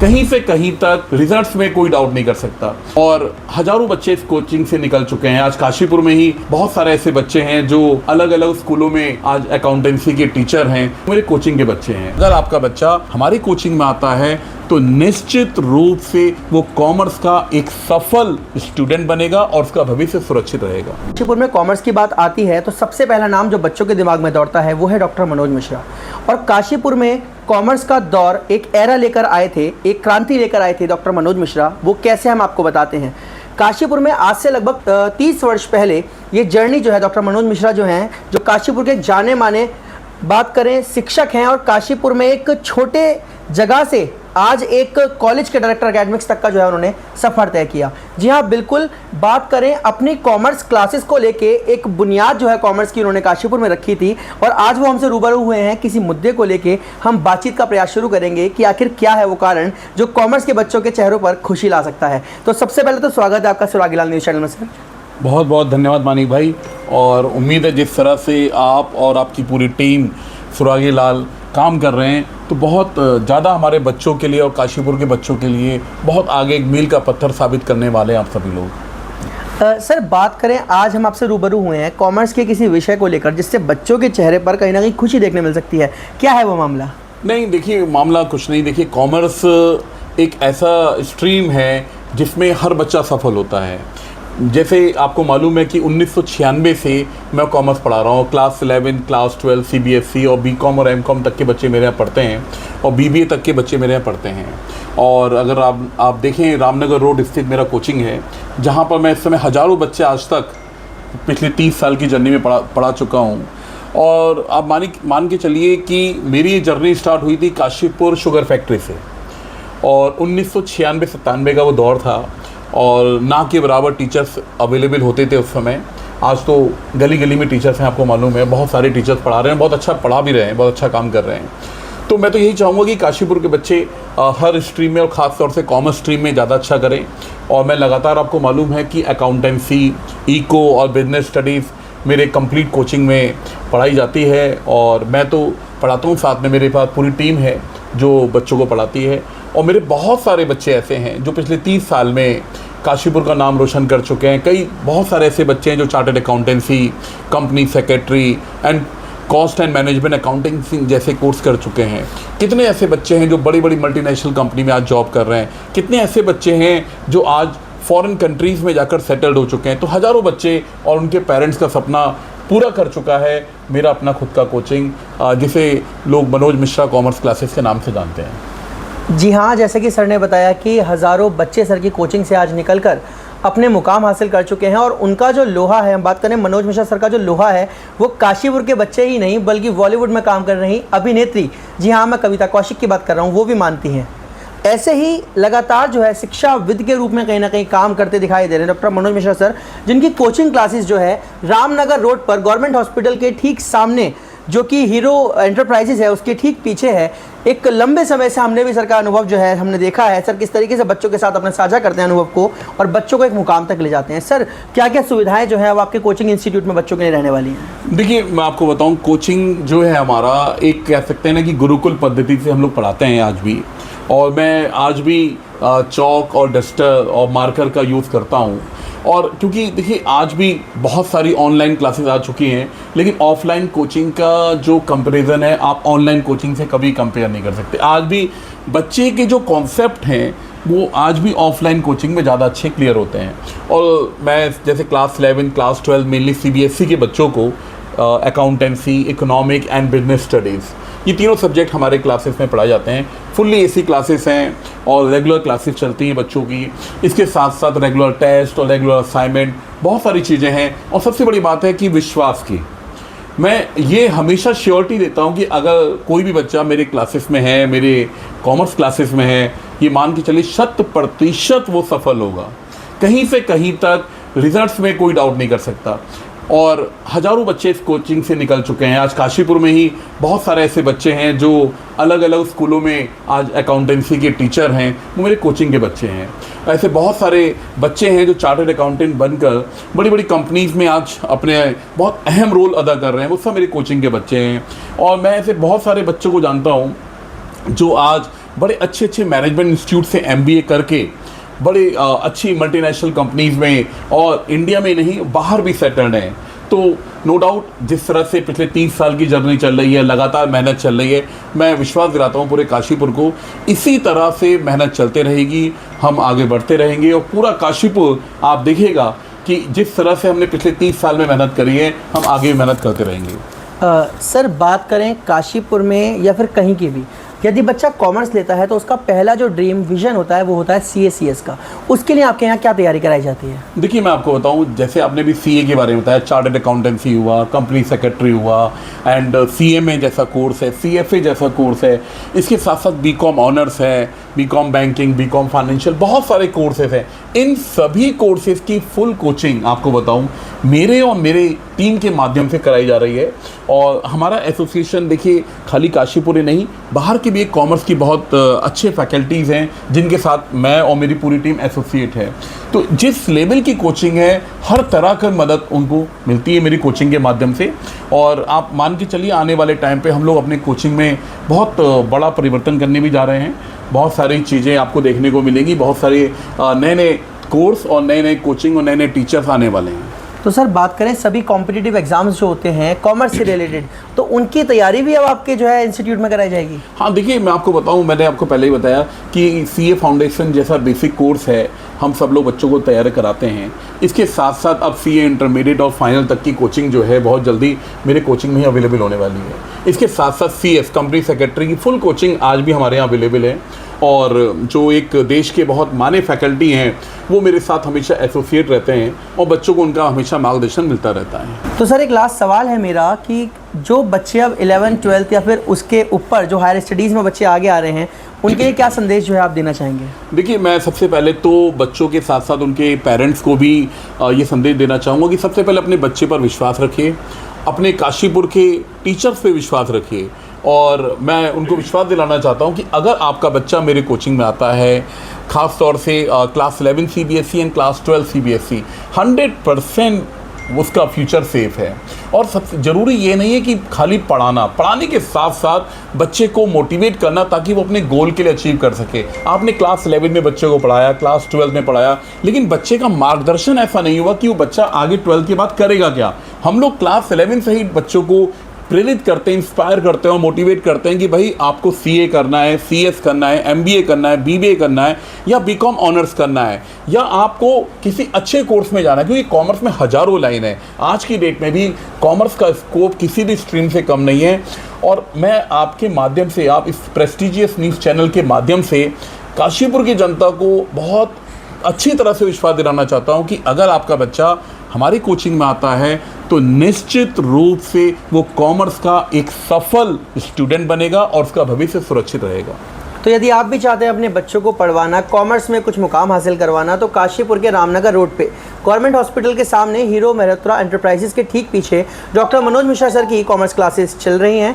कहीं से कहीं तक रिजल्ट्स में कोई डाउट नहीं कर सकता। और हजारों बच्चे इस कोचिंग से निकल चुके हैं। आज काशीपुर में ही बहुत सारे ऐसे बच्चे हैं जो अलग अलग स्कूलों में आज अकाउंटेंसी के टीचर हैं, मेरे कोचिंग के बच्चे हैं। अगर आपका बच्चा हमारी कोचिंग में आता है तो निश्चित रूप से वो कॉमर्स का एक सफल स्टूडेंट बनेगा और उसका भविष्य सुरक्षित रहेगा। काशीपुर में कॉमर्स की बात आती है तो सबसे पहला नाम जो बच्चों के दिमाग में दौड़ता है वो है डॉक्टर मनोज मिश्रा। और काशीपुर में कॉमर्स का दौर एक एरा लेकर आए थे, एक क्रांति लेकर आए थे डॉक्टर मनोज मिश्रा। वो कैसे हम आपको बताते हैं। काशीपुर में आज से लगभग 30 वर्ष पहले ये जर्नी जो है डॉक्टर मनोज मिश्रा जो हैं, जो काशीपुर के जाने माने बात करें शिक्षक हैं और काशीपुर में एक छोटे जगह से आज एक कॉलेज के डायरेक्टर एकेडमिक्स तक का जो है उन्होंने सफ़र तय किया। जी हाँ, बिल्कुल बात करें अपनी कॉमर्स क्लासेस को लेके एक बुनियाद जो है कॉमर्स की उन्होंने काशीपुर में रखी थी और आज वो हमसे रूबरू हुए हैं। किसी मुद्दे को लेके हम बातचीत का प्रयास शुरू करेंगे कि आखिर क्या है वो कारण जो कॉमर्स के बच्चों के चेहरों पर खुशी ला सकता है। तो सबसे पहले तो स्वागत है आपका सुरागी लाल न्यूज़ चैनल में सर। बहुत बहुत धन्यवाद मानिक भाई। और उम्मीद है जिस तरह से आप और आपकी पूरी टीम सुरागी लाल काम कर रहे हैं तो बहुत ज़्यादा हमारे बच्चों के लिए और काशीपुर के बच्चों के लिए बहुत आगे एक मील का पत्थर साबित करने वाले हैं आप सभी लोग। सर बात करें, आज हम आपसे रूबरू हुए हैं कॉमर्स के किसी विषय को लेकर जिससे बच्चों के चेहरे पर कहीं ना कहीं खुशी देखने मिल सकती है। क्या है वो मामला? नहीं देखिए, मामला कुछ नहीं। देखिए, कॉमर्स एक ऐसा स्ट्रीम है जिसमें हर बच्चा सफल होता है। जैसे आपको मालूम है कि 1996 से मैं कॉमर्स पढ़ा रहा हूँ। क्लास 11, क्लास 12 CBSE और BCom और MCom तक के बच्चे मेरे यहाँ पढ़ते हैं और BBA तक के बच्चे मेरे यहाँ पढ़ते हैं। और अगर आप देखें, रामनगर रोड स्थित मेरा कोचिंग है जहाँ पर मैं इस समय हज़ारों बच्चे आज तक पिछले 30 साल की जर्नी में पढ़ा चुका हूँ। और आप मान के चलिए कि मेरी ये जर्नी स्टार्ट हुई थी काशीपुर शुगर फैक्ट्री से और 1996-97 का वो दौर था और ना के बराबर टीचर्स अवेलेबल होते थे उस समय। आज तो गली गली में टीचर्स हैं, आपको मालूम है। बहुत सारे टीचर्स पढ़ा रहे हैं, बहुत अच्छा पढ़ा भी रहे हैं, बहुत अच्छा काम कर रहे हैं। तो मैं तो यही चाहूँगा कि काशीपुर के बच्चे हर स्ट्रीम में और ख़ास तौर से कॉमर्स स्ट्रीम में ज़्यादा अच्छा करें। और मैं लगातार, आपको मालूम है कि अकाउंटेंसी, इको और बिजनेस स्टडीज़ मेरे कंप्लीट कोचिंग में पढ़ाई जाती है और मैं तो पढ़ाता हूँ, साथ में मेरे पास पूरी टीम है जो बच्चों को पढ़ाती है। और मेरे बहुत सारे बच्चे ऐसे हैं जो पिछले 30 साल में काशीपुर का नाम रोशन कर चुके हैं। बहुत सारे ऐसे बच्चे हैं जो chartered accountancy, company secretary and cost and management accounting जैसे कोर्स कर चुके हैं। कितने ऐसे बच्चे हैं जो बड़ी बड़ी मल्टीनेशनल कंपनी में आज जॉब कर रहे हैं। कितने ऐसे बच्चे हैं जो आज फॉरेन कंट्रीज़ में जाकर सेटल्ड हो चुके हैं। तो हज़ारों बच्चे और उनके पेरेंट्स का सपना पूरा कर चुका है मेरा अपना खुद का कोचिंग, जिसे लोग मनोज मिश्रा कॉमर्स क्लासेस के नाम से जानते हैं। जी हाँ, जैसे कि सर ने बताया कि हज़ारों बच्चे सर की कोचिंग से आज निकलकर अपने मुकाम हासिल कर चुके हैं और उनका जो लोहा है, हम बात करें मनोज मिश्रा सर का जो लोहा है वो काशीपुर के बच्चे ही नहीं बल्कि बॉलीवुड में काम कर रही अभिनेत्री, जी हाँ मैं कविता कौशिक की बात कर रहा हूँ, वो भी मानती हैं। ऐसे ही लगातार जो है शिक्षाविद के रूप में कहीं ना कहीं काम करते दिखाई दे रहे हैं डॉक्टर मनोज मिश्रा सर, जिनकी कोचिंग क्लासेस जो है रामनगर रोड पर गवर्नमेंट हॉस्पिटल के ठीक सामने, जो कि हीरो एंटरप्राइजेज है उसके ठीक पीछे है। एक लंबे समय से हमने भी सर का अनुभव जो है हमने देखा है सर किस तरीके से बच्चों के साथ अपने साझा करते हैं अनुभव को और बच्चों को एक मुकाम तक ले जाते हैं। सर क्या क्या सुविधाएं जो है अब आपके कोचिंग इंस्टीट्यूट में बच्चों के लिए रहने वाली हैं? देखिए, मैं आपको बताऊं, कोचिंग जो है हमारा एक कह सकते हैं ना कि गुरुकुल पद्धति से हम लोग पढ़ाते हैं आज भी। और मैं आज भी चौक और डस्टर और मार्कर का यूज़ करता हूँ। और क्योंकि देखिए आज भी बहुत सारी ऑनलाइन क्लासेस आ चुकी हैं, लेकिन ऑफलाइन कोचिंग का जो कंपैरिजन है आप ऑनलाइन कोचिंग से कभी कंपेयर नहीं कर सकते। आज भी बच्चे के जो कॉन्सेप्ट हैं वो आज भी ऑफलाइन कोचिंग में ज़्यादा अच्छे क्लियर होते हैं। और मैं जैसे क्लास 11, क्लास 12 मेनली CBSE के बच्चों को accountancy, economic and business studies, ये तीनों सब्जेक्ट हमारे क्लासेस में पढ़ाए जाते हैं। फुल्ली AC क्लासेस हैं और रेगुलर क्लासेस चलती हैं बच्चों की। इसके साथ साथ रेगुलर टेस्ट और रेगुलर असाइनमेंट, बहुत सारी चीज़ें हैं। और सबसे बड़ी बात है कि विश्वास की, मैं ये हमेशा श्योरिटी देता हूँ कि अगर कोई भी बच्चा मेरे क्लासेस में है, मेरे कॉमर्स क्लासेस में है, ये मान के चलिए 100% वो सफल होगा। कहीं से कहीं तक रिजल्ट्स में कोई डाउट नहीं कर सकता। और हज़ारों बच्चे इस कोचिंग से निकल चुके हैं। आज काशीपुर में ही बहुत सारे ऐसे बच्चे हैं जो अलग अलग स्कूलों में आज अकाउंटेंसी के टीचर हैं, वो मेरे कोचिंग के बच्चे हैं। ऐसे बहुत सारे बच्चे हैं जो चार्टर्ड अकाउंटेंट बनकर बड़ी बड़ी कंपनीज़ में आज अपने बहुत अहम रोल अदा कर रहे हैं, वो सब मेरे कोचिंग के बच्चे हैं। और मैं ऐसे बहुत सारे बच्चों को जानता हूँ जो आज बड़े अच्छे अच्छे मैनेजमेंट इंस्टीट्यूट से MBA करके बड़े अच्छी मल्टीनेशनल कंपनीज में और इंडिया में नहीं बाहर भी सेटल्ड हैं। तो नो डाउट जिस तरह से पिछले 30 साल की जर्नी चल रही है, लगातार मेहनत चल रही है, मैं विश्वास दिलाता हूँ पूरे काशीपुर को इसी तरह से मेहनत चलते रहेगी, हम आगे बढ़ते रहेंगे और पूरा काशीपुर आप देखिएगा कि जिस तरह से हमने पिछले 30 साल में मेहनत करी है, हम आगे भी मेहनत करते रहेंगे। सर बात करें काशीपुर में या फिर कहीं की भी, यदि बच्चा कॉमर्स लेता है तो उसका पहला जो ड्रीम विजन होता है वो होता है CA/CS का। उसके लिए आपके यहाँ क्या तैयारी कराई जाती है? देखिए मैं आपको बताऊं, जैसे आपने भी CA के बारे में बताया, चार्टर्ड अकाउंटेंसी हुआ, कंपनी सेक्रेटरी हुआ एंड CMA जैसा कोर्स है, CFA जैसा कोर्स है, इसके साथ साथ BCom ऑनर्स है, BCom बैंकिंग, BCom फाइनेंशियल, बहुत सारे कोर्सेज हैं। इन सभी कोर्सेज की फुल कोचिंग आपको बताऊं मेरे और मेरे टीम के माध्यम से कराई जा रही है। और हमारा एसोसिएशन देखिए खाली काशीपुर ही नहीं, बाहर की भी एक कॉमर्स की बहुत अच्छे फैकल्टीज़ हैं जिनके साथ मैं और मेरी पूरी टीम एसोसिएट है। तो जिस लेवल की कोचिंग है, हर तरह की मदद उनको मिलती है मेरी कोचिंग के माध्यम से। और आप मान के चलिए आने वाले टाइम पे हम लोग अपनी कोचिंग में बहुत बड़ा परिवर्तन करने भी जा रहे हैं। बहुत सारी चीज़ें आपको देखने को मिलेंगी, बहुत सारे नए नए कोर्स और नए नए कोचिंग और नए नए टीचर्स आने वाले हैं। तो सर बात करें सभी कॉम्पिटिटिव एग्जाम्स जो होते हैं कॉमर्स से रिलेटेड, तो उनकी तैयारी भी अब आपके जो है इंस्टीट्यूट में कराई जाएगी? हाँ देखिए मैं आपको बताऊं, मैंने आपको पहले ही बताया कि CA फाउंडेशन जैसा बेसिक कोर्स है, हम सब लोग बच्चों को तैयार कराते हैं। इसके साथ साथ अब CA इंटरमीडिएट और फाइनल तक की कोचिंग जो है बहुत जल्दी मेरे कोचिंग में ही अवेलेबल होने वाली है। इसके साथ साथ CS कंपनी सेक्रेटरी की फुल कोचिंग आज भी हमारे यहाँ अवेलेबल है। और जो एक देश के बहुत माने फैकल्टी हैं वो मेरे साथ हमेशा एसोसिएट रहते हैं और बच्चों को उनका हमेशा मार्गदर्शन मिलता रहता है। तो सर एक लास्ट सवाल है मेरा कि जो बच्चे अब 11th 12th या फिर उसके ऊपर जो हायर स्टडीज़ में बच्चे आगे आ रहे हैं उनके लिए क्या संदेश जो है आप देना चाहेंगे? देखिए मैं सबसे पहले तो बच्चों के साथ साथ उनके पेरेंट्स को भी ये संदेश देना चाहूँगा कि सबसे पहले अपने बच्चे पर विश्वास रखिए, अपने काशीपुर के टीचर्स पे विश्वास रखिए। और मैं उनको विश्वास दिलाना चाहता हूँ कि अगर आपका बच्चा मेरे कोचिंग में आता है, ख़ास तौर से class 11 CBSE and class 12 CBSE, 100% उसका फ्यूचर सेफ है। और सबसे ज़रूरी ये नहीं है कि खाली पढ़ाने के साथ साथ बच्चे को मोटिवेट करना ताकि वो अपने गोल के लिए अचीव कर सके। आपने क्लास 11 में बच्चे को पढ़ाया, क्लास 12 में पढ़ाया, लेकिन बच्चे का मार्गदर्शन ऐसा नहीं हुआ कि वो बच्चा आगे 12 के बाद करेगा क्या। हम लोग क्लास 11 से ही बच्चों को प्रेरित करते हैं, इंस्पायर करते हैं और मोटिवेट करते हैं कि भाई आपको CA करना है, CS करना है, MBA करना है, BBA करना है या BCom ऑनर्स करना है, या आपको किसी अच्छे कोर्स में जाना है, क्योंकि कॉमर्स में हज़ारों लाइन है। आज की डेट में भी कॉमर्स का स्कोप किसी भी स्ट्रीम से कम नहीं है। और मैं आपके माध्यम से, आप इस प्रेस्टिजियस न्यूज़ चैनल के माध्यम से काशीपुर की जनता को बहुत अच्छी तरह से विश्वास दिलाना चाहता हूँ कि अगर आपका बच्चा हमारी कोचिंग में आता है तो निश्चित रूप से वो कॉमर्स का एक सफल स्टूडेंट बनेगा और उसका भविष्य सुरक्षित रहेगा। तो यदि आप भी चाहते हैं अपने बच्चों को पढ़वाना, कॉमर्स में कुछ मुकाम हासिल करवाना, तो काशीपुर के रामनगर रोड पे गवर्नमेंट हॉस्पिटल के सामने हीरो मेहरोत्रा एंटरप्राइजेस के ठीक पीछे डॉक्टर मनोज मिश्रा सर की कॉमर्स क्लासेस चल रही हैं।